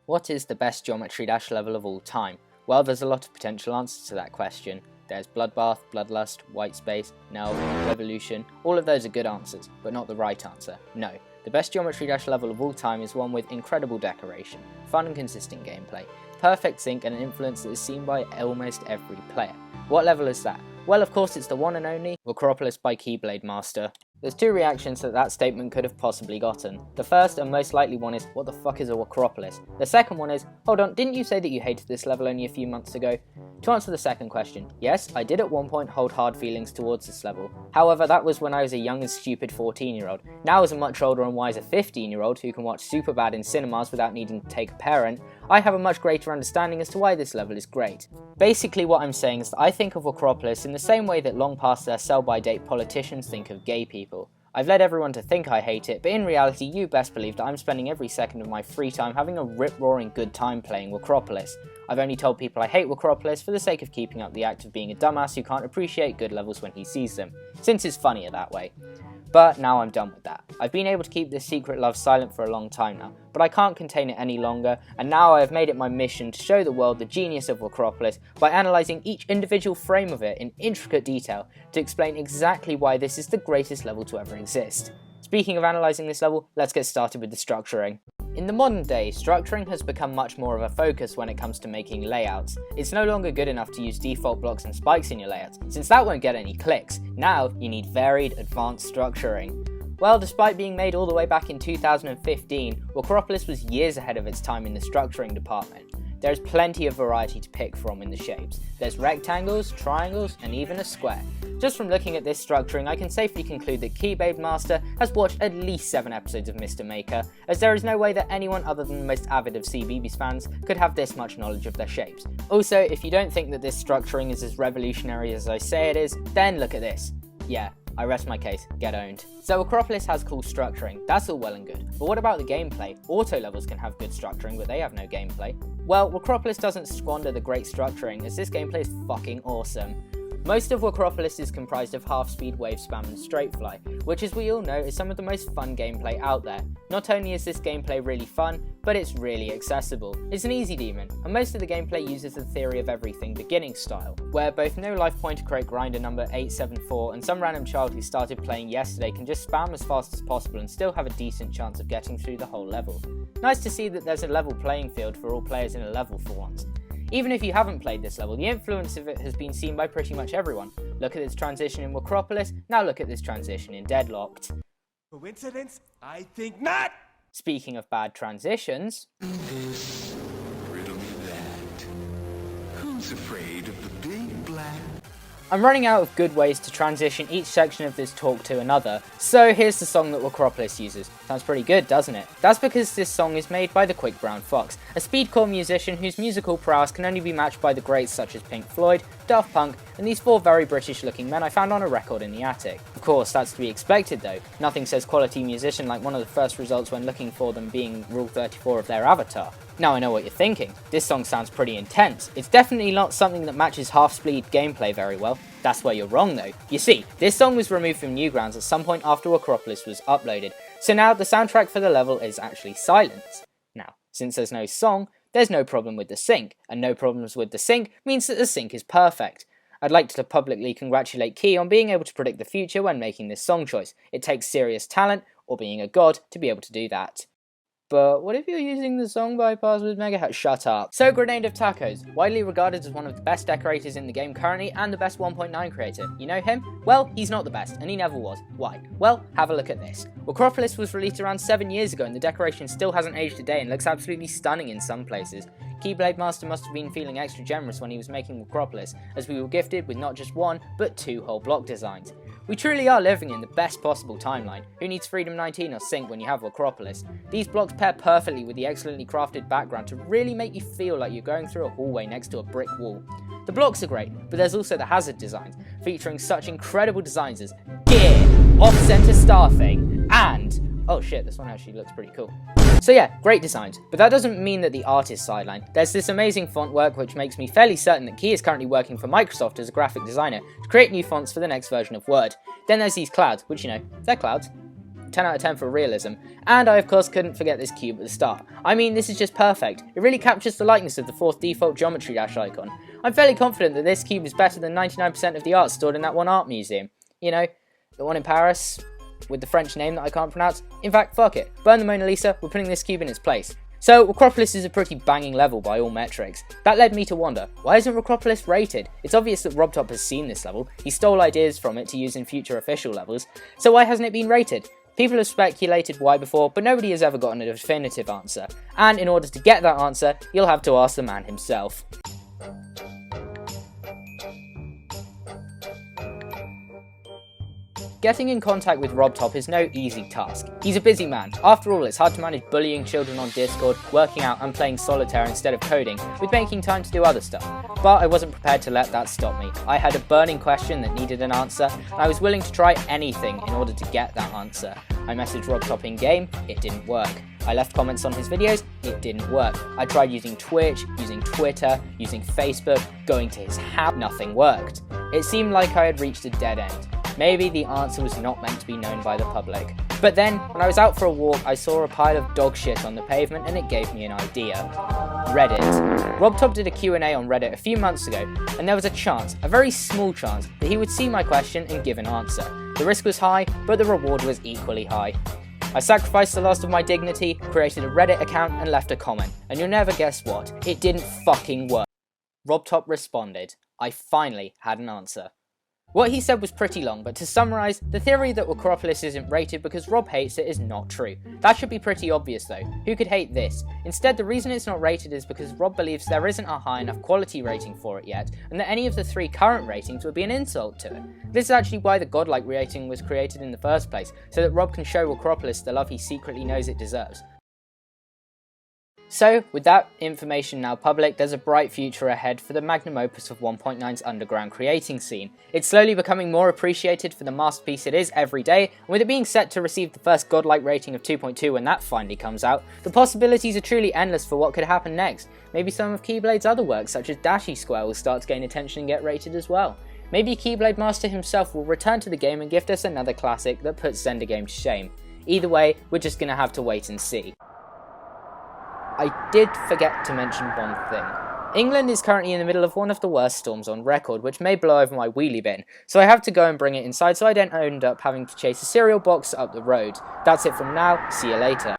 What is the best Geometry Dash level of all time? Well, there's a lot of potential answers to that question. There's Bloodbath, Bloodlust, White Space, Nelv, Revolution. All of those are good answers, but not the right answer. No, the best Geometry Dash level of all time is one with incredible decoration, fun and consistent gameplay, perfect sync and an influence that is seen by almost every player. What level is that? Well, of course it's the one and only Wcropolis by Keyblade Master. There's two reactions that statement could have possibly gotten. The first and most likely one is, what the fuck is a Wcropolis? The second one is, hold on, didn't you say that you hated this level only a few months ago? To answer the second question, yes, I did at one point hold hard feelings towards this level. However, that was when I was a young and stupid 14-year-old. Now as a much older and wiser 15-year-old who can watch Superbad in cinemas without needing to take a parent, I have a much greater understanding as to why this level is great. Basically what I'm saying is that I think of Wcropolis in the same way that long past their sell-by date politicians think of gay people. I've led everyone to think I hate it, but in reality you best believe that I'm spending every second of my free time having a rip-roaring good time playing Wcropolis. I've only told people I hate Wcropolis for the sake of keeping up the act of being a dumbass who can't appreciate good levels when he sees them, since it's funnier that way. But now I'm done with that. I've been able to keep this secret love silent for a long time now, but I can't contain it any longer, and now I have made it my mission to show the world the genius of Wcropolis by analysing each individual frame of it in intricate detail to explain exactly why this is the greatest level to ever exist. Speaking of analysing this level, let's get started with the structuring. In the modern day, structuring has become much more of a focus when it comes to making layouts. It's no longer good enough to use default blocks and spikes in your layouts, since that won't get any clicks. Now, you need varied, advanced structuring. Well, despite being made all the way back in 2015, Wcropolis was years ahead of its time in the structuring department. There's plenty of variety to pick from in the shapes. There's rectangles, triangles, and even a square. Just from looking at this structuring, I can safely conclude that Keyblade Master has watched at least 7 episodes of Mr. Maker, as there is no way that anyone other than the most avid of CBeebies fans could have this much knowledge of their shapes. Also, if you don't think that this structuring is as revolutionary as I say it is, then look at this. Yeah, I rest my case, get owned. So Wcropolis has cool structuring, that's all well and good, but what about the gameplay? Auto levels can have good structuring, but they have no gameplay. Well, Wcropolis doesn't squander the great structuring, as this gameplay is fucking awesome. Most of Wcropolis is comprised of half-speed, wave spam and straight fly, which as we all know is some of the most fun gameplay out there. Not only is this gameplay really fun, but it's really accessible. It's an easy demon, and most of the gameplay uses the theory of everything beginning style, where both no life pointer crate grinder number 874 and some random child who started playing yesterday can just spam as fast as possible and still have a decent chance of getting through the whole level. Nice to see that there's a level playing field for all players in a level for once. Even if you haven't played this level, the influence of it has been seen by pretty much everyone. Look at this transition in Wcropolis, now look at this transition in Deadlocked. Coincidence? I think not! Speaking of bad transitions... This, riddle me that. Who's afraid of the big black... I'm running out of good ways to transition each section of this talk to another, so here's the song that Wcropolis uses. Sounds pretty good, doesn't it? That's because this song is made by the Quick Brown Fox, a speedcore musician whose musical prowess can only be matched by the greats such as Pink Floyd, Daft Punk, and these 4 very British looking men I found on a record in the attic. Of course, that's to be expected though. Nothing says quality musician like one of the first results when looking for them being Rule 34 of their avatar. Now I know what you're thinking, this song sounds pretty intense. It's definitely not something that matches half-speed gameplay very well. That's where you're wrong though. You see, this song was removed from Newgrounds at some point after Wcropolis was uploaded, so now the soundtrack for the level is actually silence. Now, since there's no song, there's no problem with the sync, and no problems with the sync means that the sync is perfect. I'd like to publicly congratulate Key on being able to predict the future when making this song choice. It takes serious talent, or being a god, to be able to do that. But what if you're using the song bypass with Mega... Shut up. So Grenade of Tacos, widely regarded as one of the best decorators in the game currently and the best 1.9 creator. You know him? Well, he's not the best, and he never was. Why? Well, have a look at this. Wcropolis was released around 7 years ago and the decoration still hasn't aged a day and looks absolutely stunning in some places. Keyblade Master must have been feeling extra generous when he was making Wcropolis, as we were gifted with not just 1, but 2 whole block designs. We truly are living in the best possible timeline. Who needs Freedom 19 or Sync when you have Wcropolis? These blocks pair perfectly with the excellently crafted background to really make you feel like you're going through a hallway next to a brick wall. The blocks are great, but there's also the hazard designs, featuring such incredible designs as Gear, Off-Center Starting, and... oh shit, this one actually looks pretty cool. So yeah, great designs, but that doesn't mean that the art is sidelined. There's this amazing font work which makes me fairly certain that Key is currently working for Microsoft as a graphic designer to create new fonts for the next version of Word. Then there's these clouds, which you know, they're clouds. 10 out of 10 for realism, and I of course couldn't forget this cube at the start. I mean, this is just perfect. It really captures the likeness of the fourth default Geometry Dash icon. I'm fairly confident that this cube is better than 99% of the art stored in that one art museum. You know, the one in Paris, with the French name that I can't pronounce. In fact, fuck it. Burn the Mona Lisa, we're putting this cube in its place. So, Wcropolis is a pretty banging level by all metrics. That led me to wonder, why isn't Wcropolis rated? It's obvious that RobTop has seen this level, he stole ideas from it to use in future official levels, so why hasn't it been rated? People have speculated why before, but nobody has ever gotten a definitive answer. And in order to get that answer, you'll have to ask the man himself. Getting in contact with RobTop is no easy task. He's a busy man. After all, it's hard to manage bullying children on Discord, working out and playing solitaire instead of coding, with making time to do other stuff. But I wasn't prepared to let that stop me. I had a burning question that needed an answer, and I was willing to try anything in order to get that answer. I messaged RobTop in game, it didn't work. I left comments on his videos, it didn't work. I tried using Twitch, using Twitter, using Facebook, going to his house, nothing worked. It seemed like I had reached a dead end. Maybe the answer was not meant to be known by the public. But then, when I was out for a walk, I saw a pile of dog shit on the pavement and it gave me an idea. Reddit. RobTop did a Q&A on Reddit a few months ago, and there was a chance, a very small chance, that he would see my question and give an answer. The risk was high, but the reward was equally high. I sacrificed the last of my dignity, created a Reddit account and left a comment, and you'll never guess what, it didn't fucking work. RobTop responded. I finally had an answer. What he said was pretty long, but to summarise, the theory that Wcropolis isn't rated because Rob hates it is not true. That should be pretty obvious though. Who could hate this? Instead, the reason it's not rated is because Rob believes there isn't a high enough quality rating for it yet, and that any of the 3 current ratings would be an insult to it. This is actually why the godlike rating was created in the first place, so that Rob can show Wcropolis the love he secretly knows it deserves. So, with that information now public, there's a bright future ahead for the magnum opus of 1.9's underground creating scene. It's slowly becoming more appreciated for the masterpiece it is every day, and with it being set to receive the first godlike rating of 2.2 when that finally comes out, the possibilities are truly endless for what could happen next. Maybe some of Keyblade's other works, such as Dashy Square, will start to gain attention and get rated as well. Maybe Keyblade Master himself will return to the game and gift us another classic that puts Zender Game to shame. Either way, we're just gonna have to wait and see. I did forget to mention one thing. England is currently in the middle of one of the worst storms on record, which may blow over my wheelie bin, so I have to go and bring it inside so I don't end up having to chase a cereal box up the road. That's it from now, see you later.